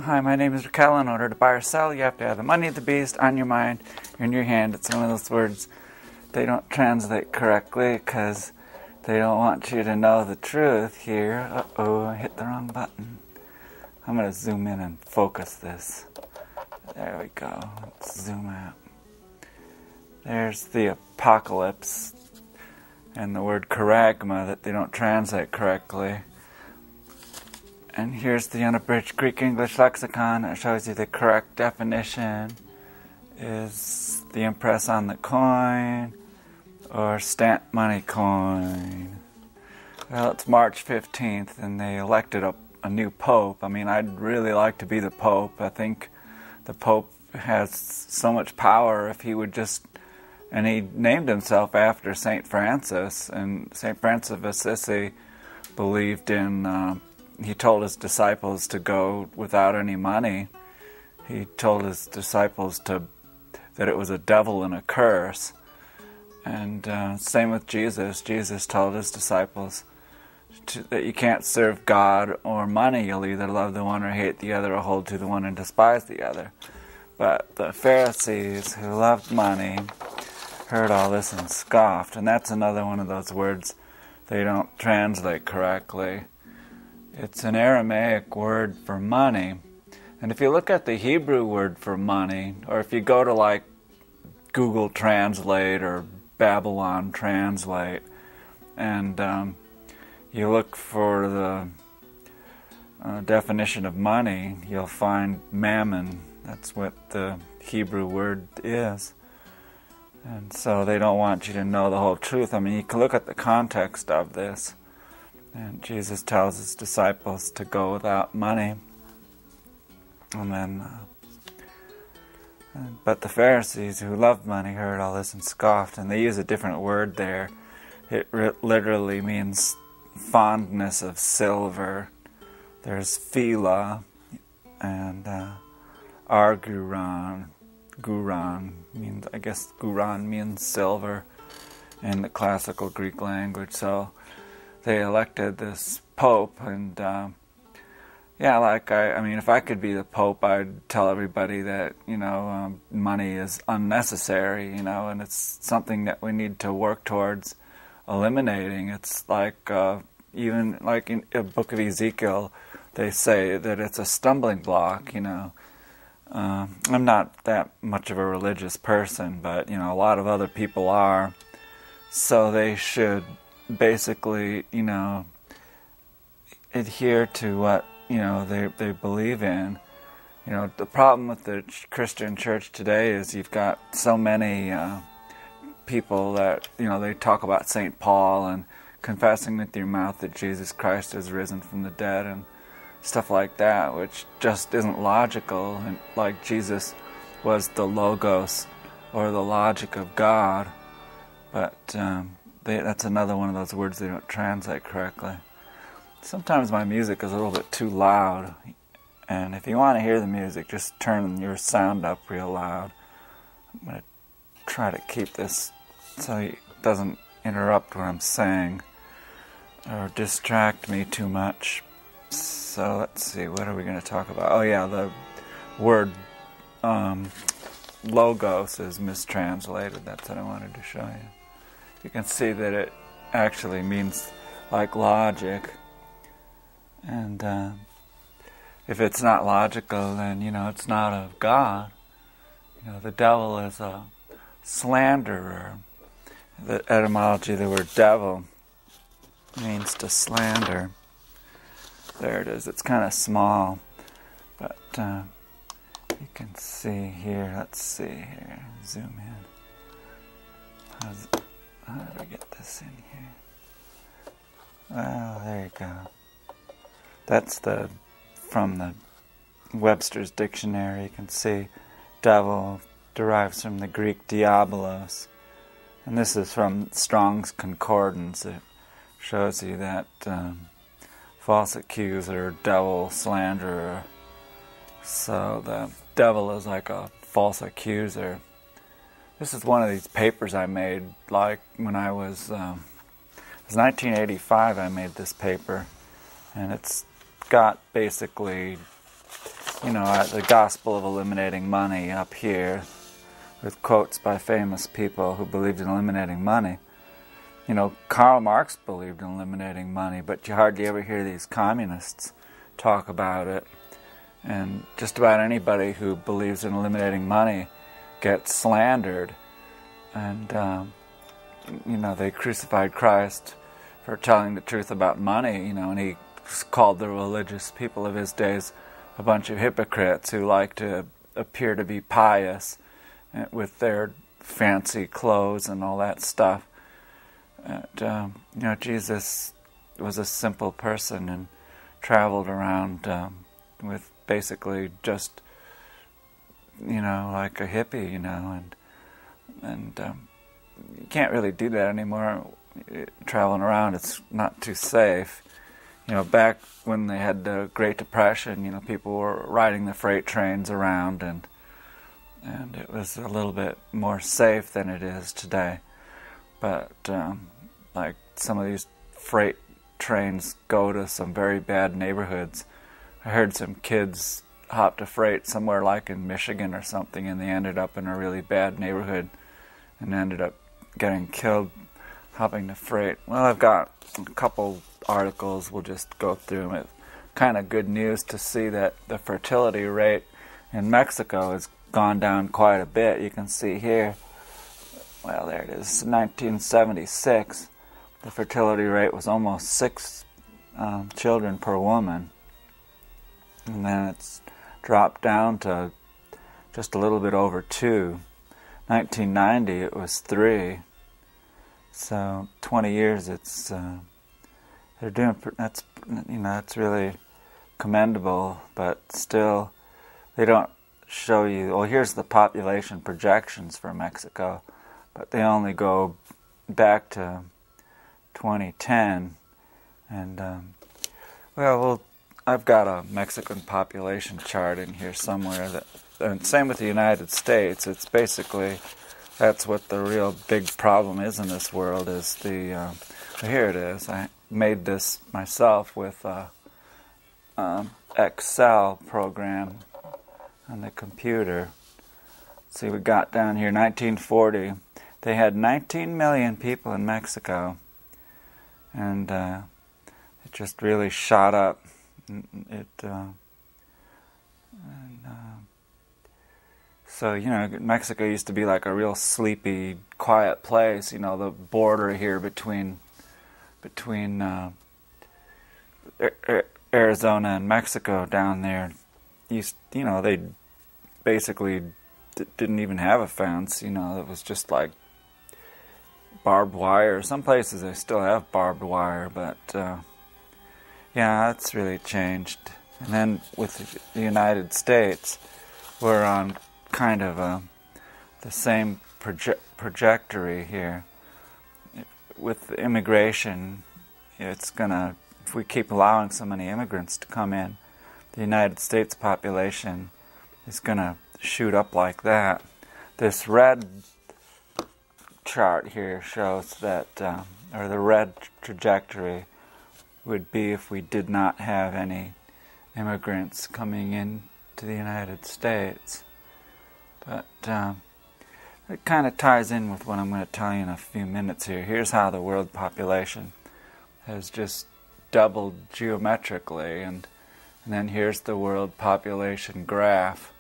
Hi, my name is Raquel. In order to buy or sell, you have to have the money of the beast on your mind or in your hand. It's one of those words they don't translate correctly because they don't want you to know the truth here. Uh-oh, I hit the wrong button. I'm going to zoom in and focus this. There we go. Let's zoom out. There's the apocalypse and the word charagma that they don't translate correctly. And here's the unabridged Greek-English lexicon. It shows you the correct definition is the impress on the coin or stamp money coin. Well, it's March 15th and they elected a new pope. I mean, I'd really like to be the pope. I think the pope has so much power if he would just... And he named himself after St. Francis. And St. Francis of Assisi believed in... he told his disciples to go without any money. He told his disciples that it was a devil and a curse. And same with Jesus. Jesus told his disciples that you can't serve God or money. You'll either love the one or hate the other, or hold to the one and despise the other. But the Pharisees, who loved money, heard all this and scoffed. And that's another one of those words they don't translate correctly. It's an Aramaic word for money. And if you look at the Hebrew word for money, or if you go to like Google Translate or Babylon Translate, and you look for the definition of money, you'll find Mammon. That's what the Hebrew word is. And so they don't want you to know the whole truth. I mean, you can look at the context of this. And Jesus tells his disciples to go without money. And then, but the Pharisees who loved money heard all this and scoffed. And they use a different word there. It literally means fondness of silver. There's phila and arguran. Guran means, I guess, guran means silver in the classical Greek language. So they elected this pope, and I mean, if I could be the pope, I'd tell everybody that, money is unnecessary, and it's something that we need to work towards eliminating. It's like, even like in the book of Ezekiel, they say that it's a stumbling block, I'm not that much of a religious person, but, a lot of other people are, so they should basically, adhere to what, they believe in. The problem with the Christian church today is you've got so many people that, they talk about St. Paul and confessing with your mouth that Jesus Christ has risen from the dead and stuff like that, which just isn't logical. And like Jesus was the logos or the logic of God, but that's another one of those words they don't translate correctly. Sometimes my music is a little bit too loud, and if you want to hear the music, just turn your sound up real loud. I'm going to try to keep this so it doesn't interrupt what I'm saying or distract me too much. So let's see, what are we going to talk about? Oh yeah, the word logos is mistranslated. That's what I wanted to show you. You can see that it actually means like logic. And if it's not logical, then, it's not of God. The devil is a slanderer. The etymology of the word devil means to slander. There it is. It's kind of small, but you can see here. Let's see here. Zoom in. How do I get this in here? Well, there you go. That's from the Webster's Dictionary. You can see devil derives from the Greek diabolos. And this is from Strong's Concordance. It shows you that false accuser, devil, slanderer. So the devil is like a false accuser. This is one of these papers I made, like when I was, it was 1985 I made this paper, and it's got basically the gospel of eliminating money up here, with quotes by famous people who believed in eliminating money. Karl Marx believed in eliminating money, but you hardly ever hear these communists talk about it. And just about anybody who believes in eliminating money gets slandered. And, they crucified Christ for telling the truth about money, and he called the religious people of his days a bunch of hypocrites who like to appear to be pious with their fancy clothes and all that stuff. And, Jesus was a simple person and traveled around with basically just, like a hippie, and you can't really do that anymore. Traveling around, it's not too safe. Back when they had the Great Depression, people were riding the freight trains around, and it was a little bit more safe than it is today. But like some of these freight trains go to some very bad neighborhoods. I heard some kids hopped a freight somewhere like in Michigan or something, and they ended up in a really bad neighborhood and ended up getting killed hopping the freight. Well, I've got a couple articles. We'll just go through them. It's kind of good news to see that the fertility rate in Mexico has gone down quite a bit. You can see here, well, there it is, 1976. The fertility rate was almost 6 children per woman. And then it's dropped down to just a little bit over 2. 1990 it was 3. So 20 years it's they're doing that's really commendable, but still they don't show you, well, here's the population projections for Mexico, but they only go back to 2010. And I've got a Mexican population chart in here somewhere, and same with the United States. It's basically, that's what the real big problem is in this world, is the, here it is. I made this myself with Excel program on the computer. See, we got down here, 1940. They had 19 million people in Mexico, and it just really shot up. So, Mexico used to be like a real sleepy, quiet place. The border here between Arizona and Mexico down there, they basically didn't even have a fence. It was just like barbed wire. Some places they still have barbed wire, but yeah, that's really changed. And then with the United States, we're on kind of the same trajectory here. With immigration, it's gonna, if we keep allowing so many immigrants to come in, the United States population is gonna shoot up like that. This red chart here shows that, or the red trajectory would be if we did not have any immigrants coming in to the United States. But it kind of ties in with what I'm going to tell you in a few minutes here. Here's how the world population has just doubled geometrically, and then here's the world population graph.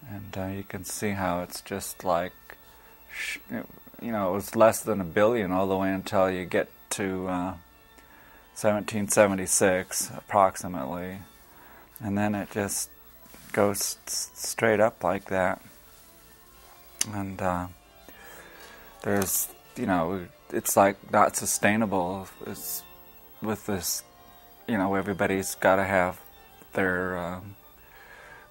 And you can see how it's just like, it was less than 1 billion all the way until you get to 1776, approximately. And then it just goes straight up like that. And there's, it's like not sustainable. It's with this, everybody's got to have their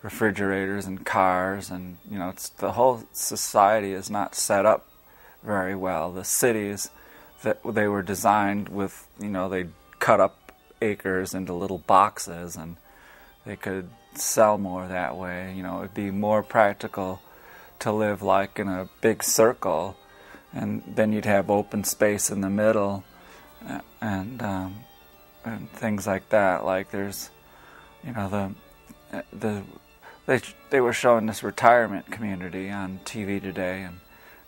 refrigerators and cars, and it's, the whole society is not set up very well. The cities, that they were designed with, they cut up acres into little boxes, and they could sell more that way. It would be more practical to live like in a big circle, and then you'd have open space in the middle, and things like that. Like there's, they were showing this retirement community on TV today, and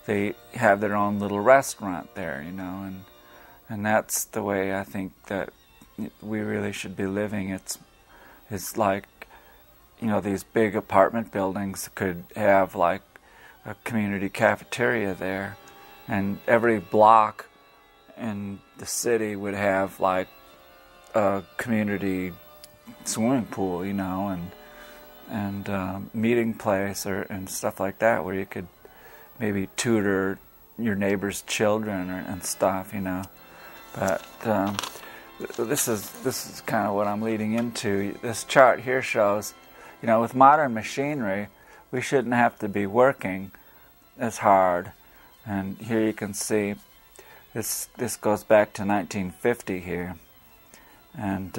they have their own little restaurant there, and that's the way I think that we really should be living. It's like, these big apartment buildings could have like a community cafeteria there, and every block in the city would have like a community swimming pool, and meeting place and stuff like that, where you could maybe tutor your neighbor's children and stuff, But this is kind of what I'm leading into. This chart here shows, with modern machinery, we shouldn't have to be working as hard. And here you can see this goes back to 1950 here, and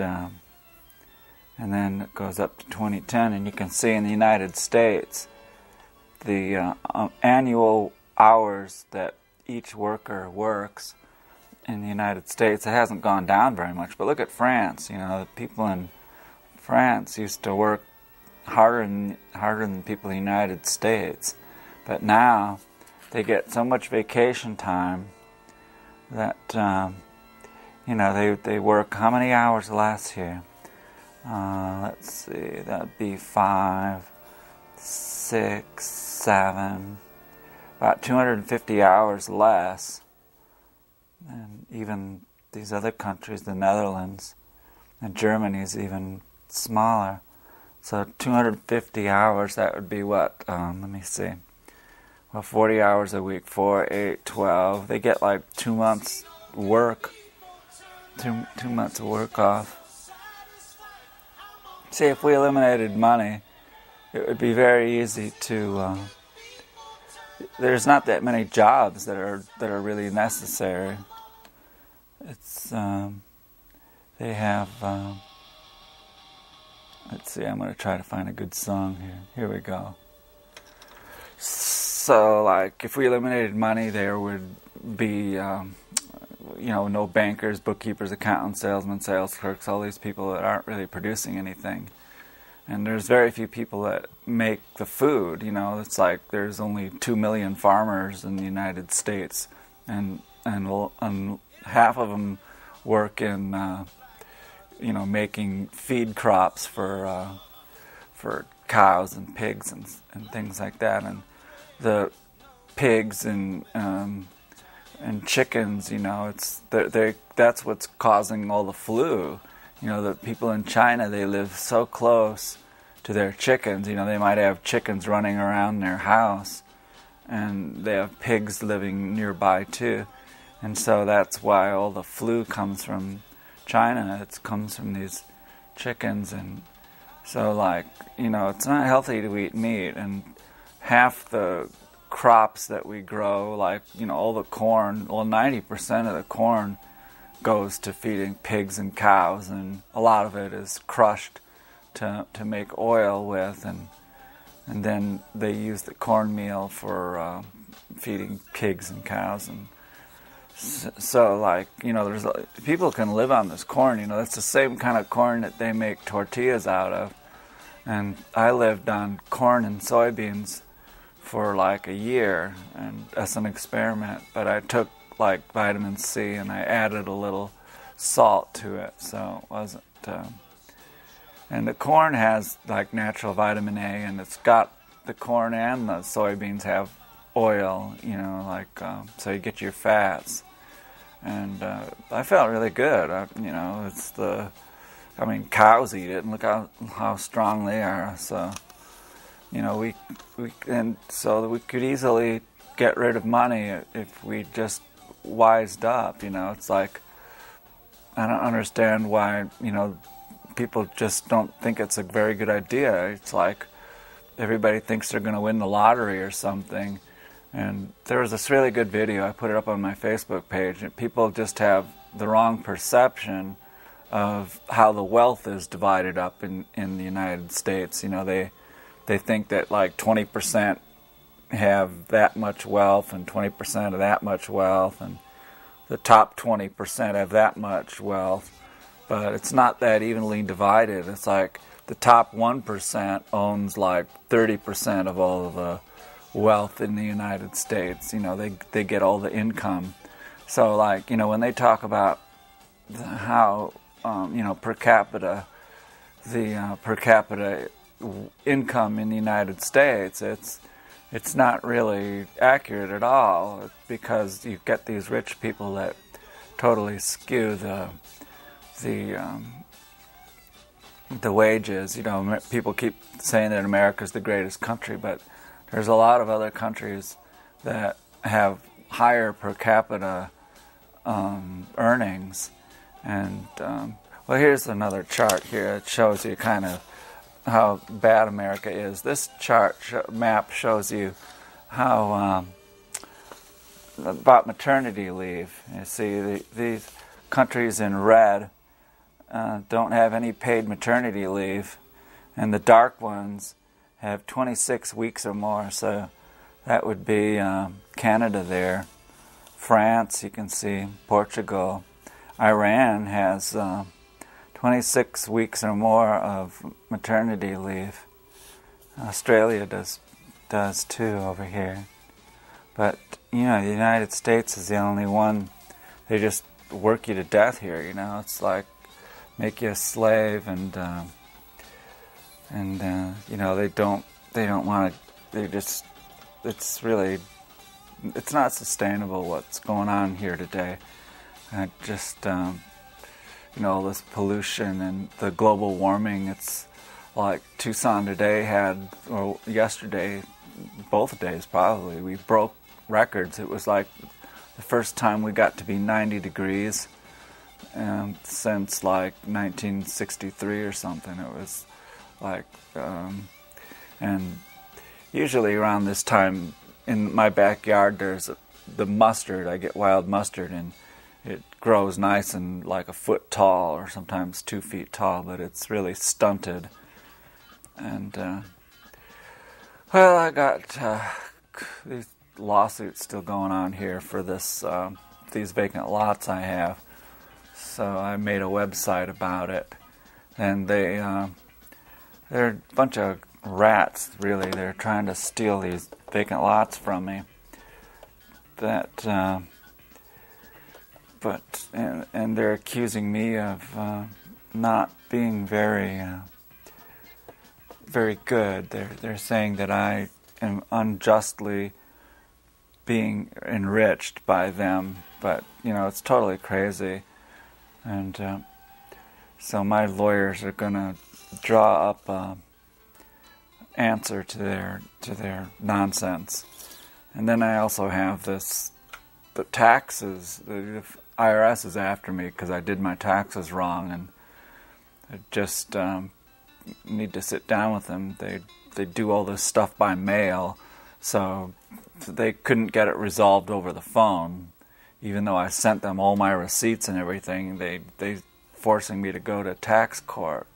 then it goes up to 2010, and you can see in the United States the annual hours that each worker works in the United States. It hasn't gone down very much, but look at France. The people in France used to work harder than people in the United States, but now they get so much vacation time that they work how many hours less here? Let's see, that'd be 5, 6, 7, about 250 hours less. And even these other countries, the Netherlands and Germany, is even smaller. So 250 hours, that would be what? Let me see. Well, 40 hours a week, 4, 8, 12. They get like 2 months work. Two months of work off. See, if we eliminated money, it would be very easy to... there's not that many jobs that are really necessary. It's they have. Let's see. I'm going to try to find a good song here. Here we go. So, like, if we eliminated money, there would be, no bankers, bookkeepers, accountants, salesmen, sales clerks, all these people that aren't really producing anything. And there's very few people that make the food, It's like there's only 2 million farmers in the United States, and half of them work in, making feed crops for cows and pigs and things like that. And the pigs and chickens, that's what's causing all the flu. The people in China, they live so close to their chickens. They might have chickens running around their house, and they have pigs living nearby too. And so that's why all the flu comes from China. It comes from these chickens. And so, it's not healthy to eat meat. And half the crops that we grow, all the corn, 90% of the corn goes to feeding pigs and cows, and a lot of it is crushed to make oil with, and then they use the cornmeal for feeding pigs and cows. And so there's people can live on this corn. That's the same kind of corn that they make tortillas out of. And I lived on corn and soybeans for a year, and as an experiment, but I took vitamin C, and I added a little salt to it, so it wasn't. And the corn has natural vitamin A, and it's got the corn and the soybeans have oil, so you get your fats. And I felt really good. Cows eat it, and look how strong they are. So, we could easily get rid of money if we just wised up. It's like, I don't understand why people just don't think it's a very good idea. It's like everybody thinks they're going to win the lottery or something. And there was this really good video, I put it up on my Facebook page, and people just have the wrong perception of how the wealth is divided up in the United States. They think that 20% have that much wealth, and 20% of that much wealth, and the top 20% have that much wealth. But it's not that evenly divided. It's like the top 1% owns like 30% of all of the wealth in the United States. You know, they get all the income. So, like, you know, when they talk about how, you know, per capita, the per capita income in the United States, it's not really accurate at all, because you get these rich people that totally skew the wages. You know, people keep saying that America's the greatest country, but there's a lot of other countries that have higher per capita earnings. And well, here's another chart here. It shows you kind of how bad America is. This map shows you how about maternity leave. You see these countries in red don't have any paid maternity leave, and the dark ones have 26 weeks or more. So that would be Canada there, France, you can see, Portugal. Iran has 26 weeks or more of maternity leave. Australia does too over here. But, you know, the United States is the only one. They just work you to death here, you know. It's like make you a slave, and you know, they don't want to. They just, it's not sustainable what's going on here today. Just you know, this pollution and the global warming. It's like Tucson today had, or yesterday, both days probably, we broke records. It was like the first time we got to be 90 degrees since like 1963 or something. It was like, and usually around this time in my backyard there's the mustard. I get wild mustard, and it grows nice and like a foot tall, or sometimes 2 feet tall, but it's really stunted. And well, I got these lawsuits still going on here for this these vacant lots I have. So I made a website about it, and they're a bunch of rats. Really, they're trying to steal these vacant lots from me. And they're accusing me of not being very good. They're saying that I am unjustly being enriched by them, but you know, it's totally crazy. And so my lawyers are going to draw up an answer to their nonsense. And then I also have the taxes. The IRS is after me because I did my taxes wrong, and I just need to sit down with them. They do all this stuff by mail, so they couldn't get it resolved over the phone. Even though I sent them all my receipts and everything, they forcing me to go to tax court.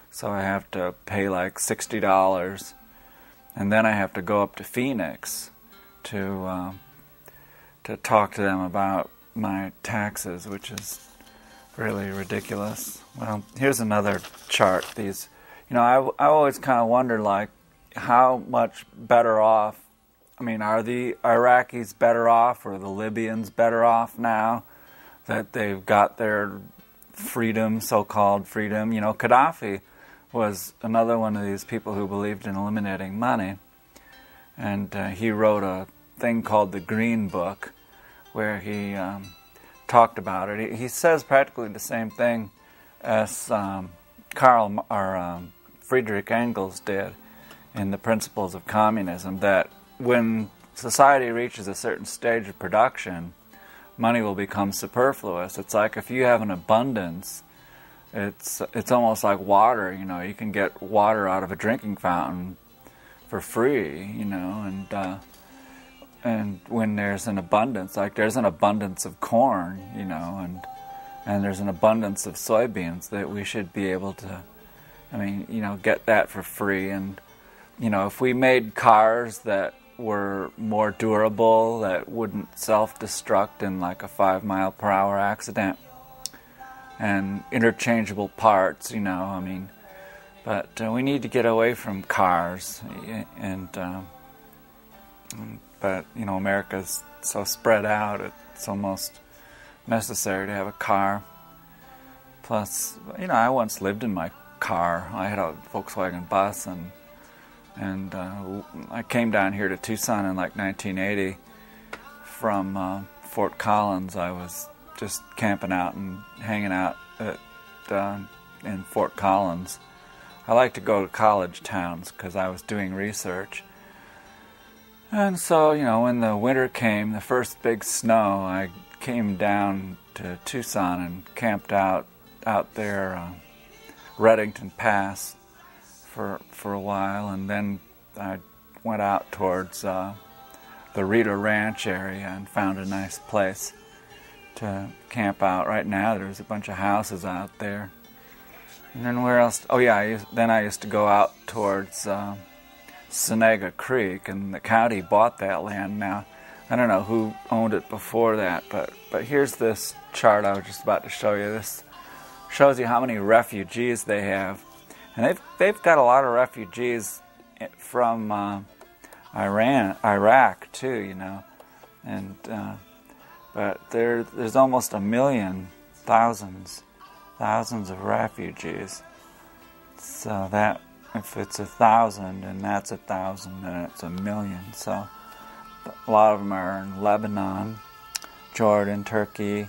So I have to pay like $60, and then I have to go up to Phoenix to talk to them about my taxes, which is really ridiculous. Well, here's another chart. These, you know, I always kind of wonder, like, how much better off. I mean, are the Iraqis better off, or the Libyans better off now that they've got their freedom, so-called freedom? You know, Gaddafi was another one of these people who believed in eliminating money, and he wrote a thing called the Green Book, where he talked about it. He says practically the same thing as Friedrich Engels did in the Principles of Communism, that when society reaches a certain stage of production, money will become superfluous. It's like if you have an abundance, it's almost like water. You know, you can get water out of a drinking fountain for free. You know, and when there's an abundance, like there's an abundance of corn, you know, and there's an abundance of soybeans, that we should be able to, I mean, you know, get that for free. And you know, if we made cars that were more durable, that wouldn't self-destruct in like a 5-mile-per-hour accident, and interchangeable parts, you know, I mean, But we need to get away from cars, and but you know, America's so spread out, it's almost necessary to have a car. Plus, you know, I once lived in my car. I had a Volkswagen bus, and I came down here to Tucson in like 1980 from Fort Collins. I was just camping out and hanging out in Fort Collins. I like to go to college towns because I was doing research. And so, you know, when the winter came, the first big snow, I came down to Tucson and camped out there, Reddington Pass, for a while, and then I went out towards the Rita Ranch area and found a nice place to camp out. Right now, there's a bunch of houses out there. And then where else? Oh yeah, then I used to go out towards Senaga Creek, and the county bought that land now. I don't know who owned it before that, but here's this chart I was just about to show you. This shows you how many refugees they have, and they've got a lot of refugees from Iraq too, you know, and but there's almost 1 million, thousands of refugees. So that, if it's 1,000 and that's 1,000, then it's 1 million. So a lot of them are in Lebanon, Jordan, Turkey,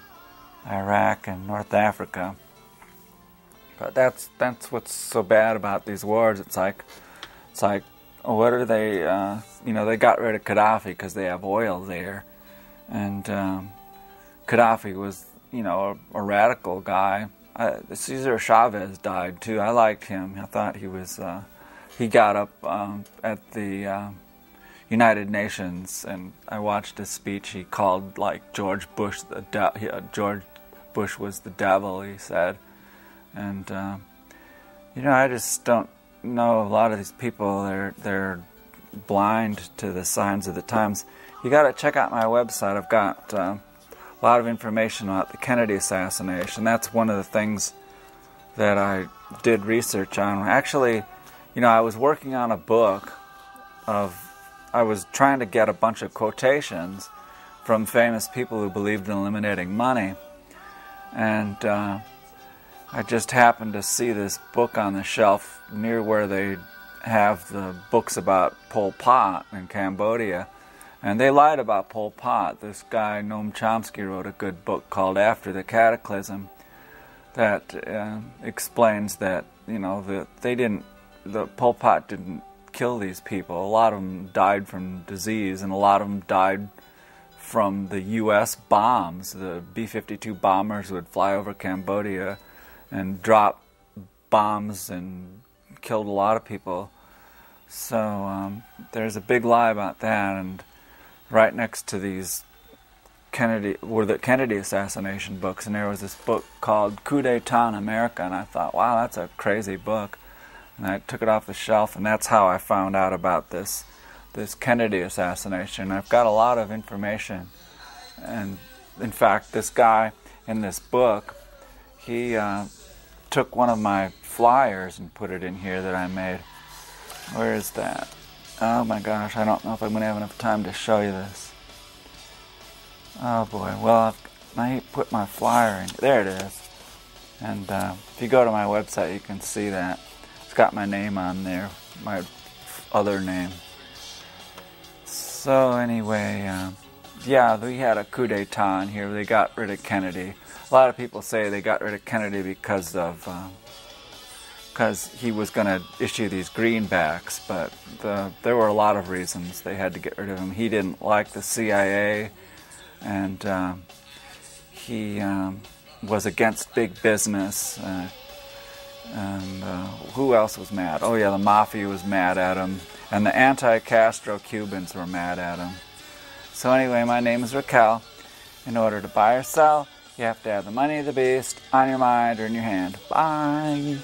Iraq, and North Africa. But that's what's so bad about these wars. It's like, what are they? You know, they got rid of Gaddafi because they have oil there, and Gaddafi was, you know, a radical guy. Cesar Chavez died too. I liked him. I thought he was. He got up at the United Nations, and I watched his speech. He called like George Bush George Bush was the devil, he said. And you know, I just don't know a lot of these people. They're blind to the signs of the times. You got to check out my website. I've got a lot of information about the Kennedy assassination. That's one of the things that I did research on. Actually, you know, I was working on a book I was trying to get a bunch of quotations from famous people who believed in eliminating money. And I just happened to see this book on the shelf near where they have the books about Pol Pot in Cambodia. And they lied about Pol Pot. This guy, Noam Chomsky, wrote a good book called After the Cataclysm that explains that, you know, the Pol Pot didn't kill these people. A lot of them died from disease, and a lot of them died from the U.S. bombs. The B-52 bombers would fly over Cambodia and drop bombs and killed a lot of people. So there's a big lie about that, and right next to these were the Kennedy assassination books, and there was this book called Coup d'etat in America, and I thought, wow, that's a crazy book. And I took it off the shelf, and that's how I found out about this Kennedy assassination. I've got a lot of information, and in fact, this guy in this book, he took one of my flyers and put it in here that I made. Where is that? Oh my gosh, I don't know if I'm going to have enough time to show you this. Oh boy, well, I put my flyer in. There it is. And if you go to my website, you can see that. It's got my name on there, my other name. So anyway, yeah, we had a coup d'etat in here. They got rid of Kennedy. A lot of people say they got rid of Kennedy because he was going to issue these greenbacks, but there were a lot of reasons they had to get rid of him. He didn't like the CIA, and he was against big business. And who else was mad? Oh yeah, the mafia was mad at him, and the anti-Castro Cubans were mad at him. So anyway, my name is Raquel. In order to buy or sell, you have to have the money of the beast on your mind or in your hand. Bye!